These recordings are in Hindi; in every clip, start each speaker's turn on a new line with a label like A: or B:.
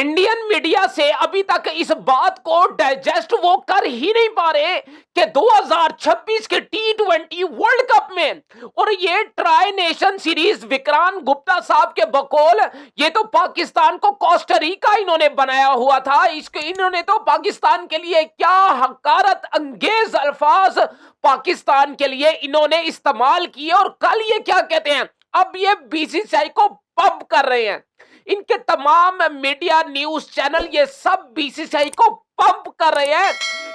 A: इंडियन मीडिया से अभी तक इस बात को डाइजेस्ट वो कर ही नहीं पा रहे कि 2026 के T20 वर्ल्ड कप में और ये tri nation series Vikrant Gupta साहब के बकौल ये तो पाकिस्तान को कोस्टारिका इन्होंने बनाया हुआ था। इसके इन्होंने तो पाकिस्तान के लिए क्या हकारत अंगेज अल्फाज पाकिस्तान के लिए इन्होंने इस्तेमाल किए और कल ये क्या कहते हैं, अब ये बीसीसीआई को पंप कर रहे हैं। इनके तमाम मीडिया न्यूज चैनल ये सब बीसीसीआई को पंप कर रहे हैं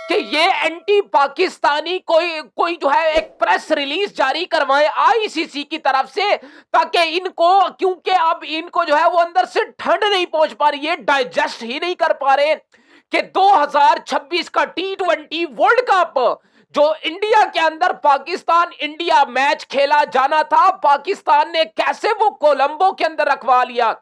A: कि ये एंटी पाकिस्तानी कोई कोई जो है एक प्रेस रिलीज जारी करवाए आईसीसी की तरफ से, ताकि इनको, क्योंकि अब इनको जो है वो अंदर से ठंड नहीं पहुंच पा रही है, डाइजेस्ट ही नहीं कर पा रहे कि 2026 का T20 वर्ल्ड कप जो इंडिया के अंदर पाकिस्तान इंडिया मैच खेला जाना था, पाकिस्तान ने कैसे वो कोलंबो के अंदर रखवा लिया।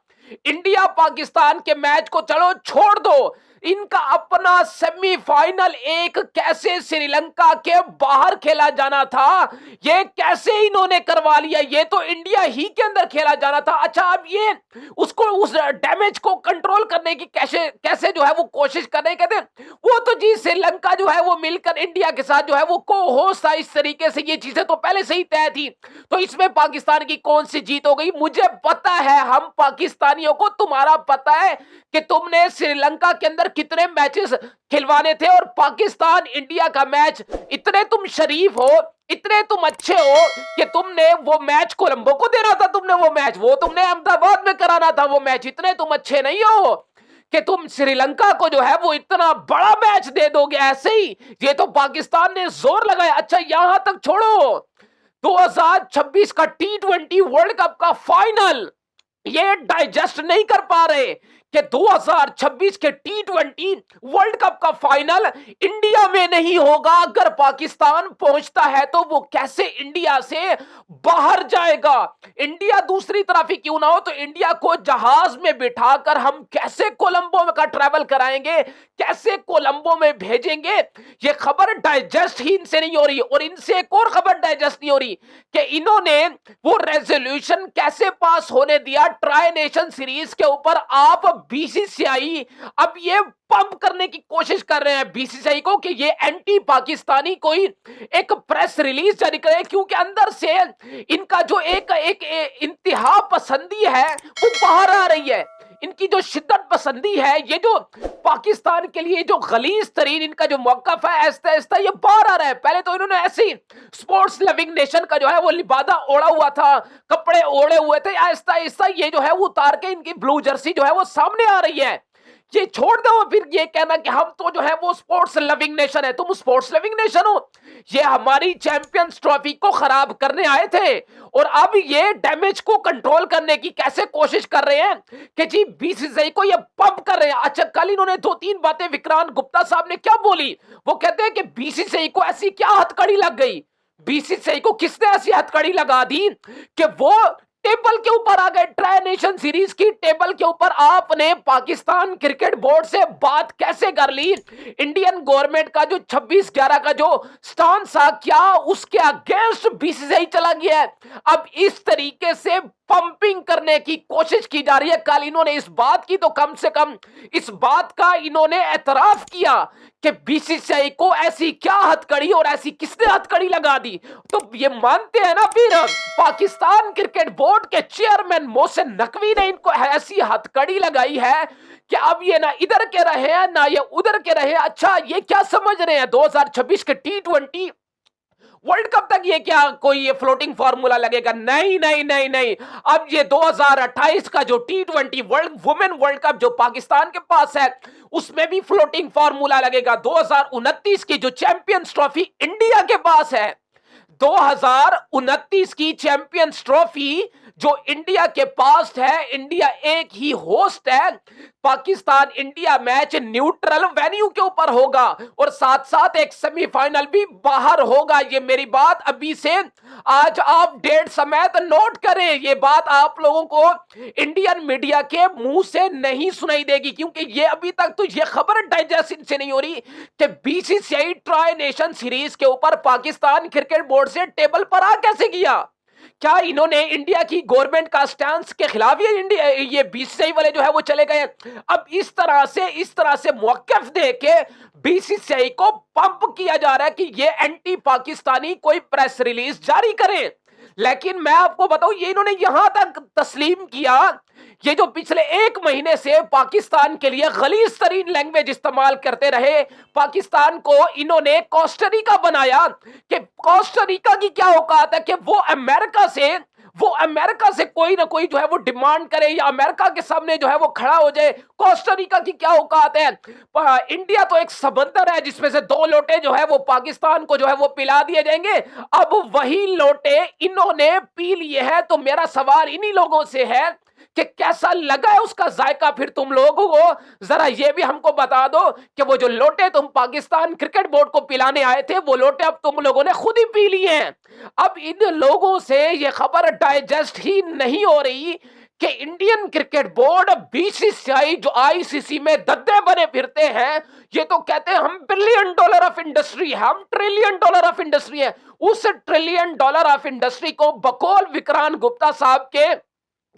A: इंडिया पाकिस्तान के मैच को चलो छोड़ दो, इनका अपना सेमीफाइनल एक कैसे श्रीलंका के बाहर खेला जाना था, ये कैसे इन्होंने करवा लिया। ये तो इंडिया ही के अंदर खेला जाना था। अच्छा, अब ये उसको उस डैमेज को कंट्रोल करने की कैसे कैसे जो है वो कोशिश कर रहे, कहते वो तो जी श्रीलंका जो है वो मिलकर इंडिया के साथ जो है वो को होस्ट था। इस तरीके से ये चीजें तो पहले से ही तय थी, तो इसमें पाकिस्तान की कौन सी जीत हो गई। मुझे पता है, हम पाकिस्तानियों को तुम्हारा पता है कि तुमने श्रीलंका के अंदर कितने मैचेस खिलवाने थे और पाकिस्तान इंडिया का मैच, इतने तुम शरीफ हो, इतने तुम अच्छे हो कि तुमने वो मैच कोलंबो को देना था, तुमने वो मैच वो तुमने अहमदाबाद में कराना था वो मैच। इतने तुम अच्छे नहीं हो कि तुम श्रीलंका को जो है वो इतना बड़ा मैच दे दोगे ऐसे ही। ये तो पाकिस्तान ने जोर लगाया। अच्छा, यहां तक छोड़ो, 2026 का T20 वर्ल्ड कप का फाइनल ये डाइजेस्ट नहीं कर पा रहे कि 2026 के T20 वर्ल्ड कप का फाइनल इंडिया में नहीं होगा। अगर पाकिस्तान पहुंचता है तो वो कैसे इंडिया से बाहर जाएगा। इंडिया दूसरी तरफ ही क्यों ना हो, तो इंडिया को जहाज में बिठाकर हम कैसे कोलंबो का ट्रैवल कराएंगे, कैसे कोलंबो में भेजेंगे। ये खबर डाइजेस्ट ही इनसे नहीं हो रही। और इनसे एक और खबर डाइजेस्ट नहीं हो रही कि इन्होंने वो रेजोल्यूशन कैसे पास होने दिया ट्राई नेशन सीरीज के ऊपर। आप बीसीसीआई अब ये पंप करने की कोशिश कर रहे हैं बीसीसीआई को कि ये एंटी पाकिस्तानी कोई एक प्रेस रिलीज जारी करे, क्योंकि अंदर से इनका जो एक इंतहा पसंदी है वो बाहर आ रही है। इनकी जो शिद्दत पसंदी है, ये जो पाकिस्तान के लिए जो गलीज तरीन इनका जो मौकफ है, ऐसा ऐसा ये बाहर आ रहा है। पहले तो इन्होंने ऐसी स्पोर्ट्स लविंग नेशन का जो है वो लिबादा ओढ़ा हुआ था, कपड़े ओढ़े हुए थे, ऐसा ऐसा ये जो है वो उतार के इनकी ब्लू जर्सी जो है वो सामने आ रही है। ये छोड़ दो फिर ये कहना कि हम तो जो है वो स्पोर्ट्स लविंग नेशन है। तुम स्पोर्ट्स लविंग नेशन हो, ये हमारी चैंपियंस ट्रॉफी को खराब करने आए थे और अब ये डैमेज को कंट्रोल करने की कैसे कोशिश कर रहे हैं कि जी बीसीसीआई को ये पंप कर रहे हैं। अच्छा, कल इन्होंने दो तीन बातें विक्रांत गुप्ता साहब ने क्या बोली, वो कहते हैं कि बीसीसीआई को ऐसी क्या हथकड़ी लग गई, बीसीसीआई को किसने ऐसी हथकड़ी लगा दी कि वो टेबल के ऊपर आ गए। ट्राई नेशन सीरीज की टेबल के ऊपर आपने पाकिस्तान क्रिकेट बोर्ड से बात कैसे कर ली। इंडियन गवर्नमेंट का जो 26/11 का जो स्टांस था, क्या उसके अगेंस्ट बीसीसीआई चला गया है। अब इस तरीके से पंपिंग करने की कोशिश की जा रही है। कल इन्होंने इस बात की तो कम से कम इस बात का इन्होंने एतराफ किया कि बीसीसीआई को ऐसी क्या हथकड़ी और ऐसी किसने हथकड़ी लगा दी। तो ये मानते हैं ना फिर पाकिस्तान क्रिकेट बोर्ड के चेयरमैन मोहसिन नकवी ने इनको ऐसी हथकड़ी लगाई है कि अब ये ना इधर के रहे ना ये उधर के रहे। अच्छा, ये क्या समझ रहे हैं 2026 के T20 वर्ल्ड कप तक ये क्या कोई ये फ्लोटिंग फार्मूला लगेगा? नहीं नहीं नहीं नहीं। अब ये 2028 का जो T20 world women world cup जो पाकिस्तान के पास है उसमें भी फ्लोटिंग फार्मूला लगेगा। 2029 की जो चैंपियंस ट्रॉफी इंडिया के पास है, 2029 की चैंपियंस ट्रॉफी जो इंडिया के पास है, इंडिया एक ही होस्ट है। Pakistan India match neutral venue के ऊपर होगा और साथ साथ एक सेमीफाइनल भी बाहर होगा। ये मेरी बात अभी से आज आप डेट समेत नोट करें। ये बात आप लोगों को इंडियन मीडिया के मुंह से नहीं सुनाई देगी, क्योंकि ये अभी तक तो ये खबर डाइजेस्ट से नहीं हो रही कि बीसीसीआई ट्राई नेशन सीरीज के ऊपर पाकिस्तान क्रिकेट बोर्ड से टेबल पर आ कैसे गया। क्या इन्होंने इंडिया की गवर्नमेंट का स्टैंड के खिलाफ ये बीसीसीआई वाले जो है वो चले गए? अब इस तरह से मौक़िफ़ दे के बीसीसीआई को पंप किया जा रहा है कि ये एंटी पाकिस्तानी कोई प्रेस रिलीज जारी करें। लेकिन मैं आपको बताऊं, ये इन्होंने यहां तक तस्लीम किया, ये जो पिछले 1 महीने से पाकिस्तान के लिए गलीज तरीन लैंग्वेज इस्तेमाल करते रहे, पाकिस्तान को इन्होंने कोस्टारिका बनाया कि कोस्टारिका की क्या औकात है कि वो अमेरिका से कोई ना कोई जो है वो डिमांड करे या अमेरिका के सामने जो है वो खड़ा हो जाए। कोस्टारिका की क्या औकात है? इंडिया तो एक समंदर है जिसमें से 2 लोटे जो है वो पाकिस्तान को जो है वो पिला दिए जाएंगे। अब वही लोटे इन्होंने पी लिए हैं। तो मेरा सवाल इन्हीं लोगों से है कि कैसा लगा है उसका जायका फिर तुम लोगों को? जरा ये भी हमको बता दो कि वो जो लोटे तुम पाकिस्तान क्रिकेट बोर्ड को पिलाने आए थे, वो लोटे अब तुम लोगों ने खुद ही पी लिए हैं। अब इन लोगों से ये खबर डाइजेस्ट ही नहीं हो रही कि इंडियन क्रिकेट बोर्ड, बीसीसीआई जो आईसीसी में दद्दे बने फिरते हैं, ये तो कहते हैं हम $1 बिलियन ऑफ इंडस्ट्री है, हम $1 ट्रिलियन ऑफ इंडस्ट्री है। उस $1 ट्रिलियन ऑफ इंडस्ट्री को बकौल विक्रांत गुप्ता साहब के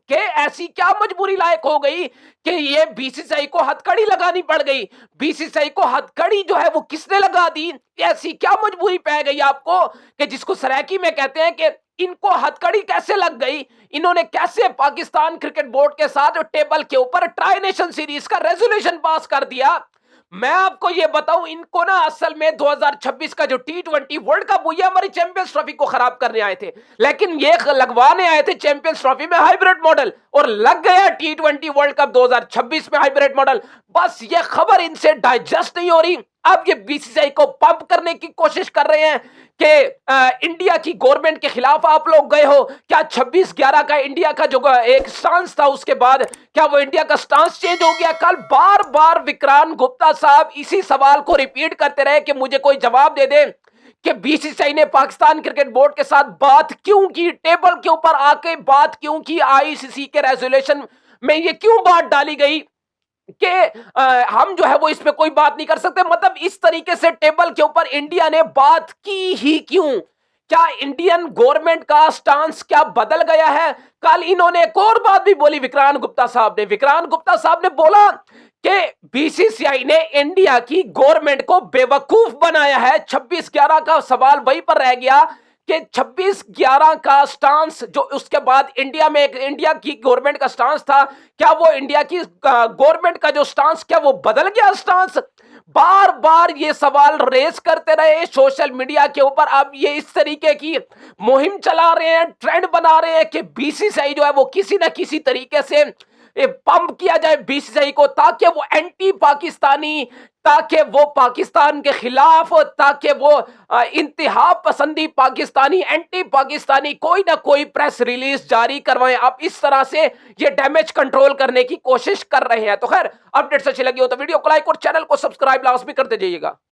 A: ऐसी क्या मजबूरी लायक हो गई कि ये बीसीसीआई को हथकड़ी लगानी पड़ गई? बीसीसीआई को हथकड़ी जो है वो किसने लगा दी? ऐसी क्या मजबूरी पै गई आपको कि जिसको सरायकी में कहते हैं कि इनको हथकड़ी कैसे लग गई? इन्होंने कैसे पाकिस्तान क्रिकेट बोर्ड के साथ टेबल के ऊपर ट्राई नेशन सीरीज का रेजोल्यूशन पास कर दिया? मैं आपको ये बताऊं, इनको ना असल में 2026 का जो T20 वर्ल्ड कप हुई है, हमारी चैंपियंस ट्रॉफी को खराब करने आए थे, लेकिन ये लगवाने आए थे चैंपियंस ट्रॉफी में हाइब्रिड मॉडल, और लग गया T20 वर्ल्ड कप 2026 में हाइब्रिड मॉडल। बस ये खबर इनसे डाइजेस्ट नहीं हो रही। अब ये बीसीसीआई को पंप करने की कोशिश कर रहे हैं कि इंडिया की गवर्नमेंट के खिलाफ आप लोग गए हो। क्या 26/11 का इंडिया का जो एक स्टांस था, उसके बाद क्या वो इंडिया का स्टांस चेंज हो गया? कल बार बार विक्रांत गुप्ता साहब इसी सवाल को रिपीट करते रहे कि मुझे कोई जवाब दे दे कि बीसीसीआई ने पाकिस्तान क्रिकेट बोर्ड के साथ बात क्यों की, टेबल के ऊपर आके बात क्यों की, आईसीसी के रेजोल्यूशन में ये क्यों बात डाली गई कि हम जो है वो इसमें कोई बात नहीं कर सकते? मतलब इस तरीके से टेबल के ऊपर इंडिया ने बात की ही क्यों? क्या इंडियन गवर्नमेंट का स्टांस क्या बदल गया है? कल इन्होंने एक और बात भी बोली विक्रांत गुप्ता साहब ने बोला कि बीसीसीआई ने इंडिया की गवर्नमेंट को बेवकूफ बनाया है। 26/11 का सवाल वहीं पर रह गया कि 26/11 का स्टांस जो उसके बाद इंडिया की गवर्नमेंट का स्टांस था, क्या वो इंडिया की गवर्नमेंट का जो स्टांस क्या वो बदल गया स्टांस? बार बार ये सवाल रेस करते रहे सोशल मीडिया के ऊपर। अब ये इस तरीके की मुहिम चला रहे हैं, ट्रेंड बना रहे हैं कि बीसीसीआई जो है वो किसी ना किसी तरीके से पंप किया जाए बीसीसीआई को, ताकि वो एंटी पाकिस्तानी, ताकि वो पाकिस्तान के खिलाफ, ताकि वो इंतहा पसंदी पाकिस्तानी, एंटी पाकिस्तानी कोई ना कोई प्रेस रिलीज जारी करवाएं। अब इस तरह से ये डैमेज कंट्रोल करने की कोशिश कर रहे हैं। तो खैर, अपडेट्स अच्छी लगी हो तो वीडियो को लाइक और चैनल को सब्सक्राइब लाजमी करते जाइएगा।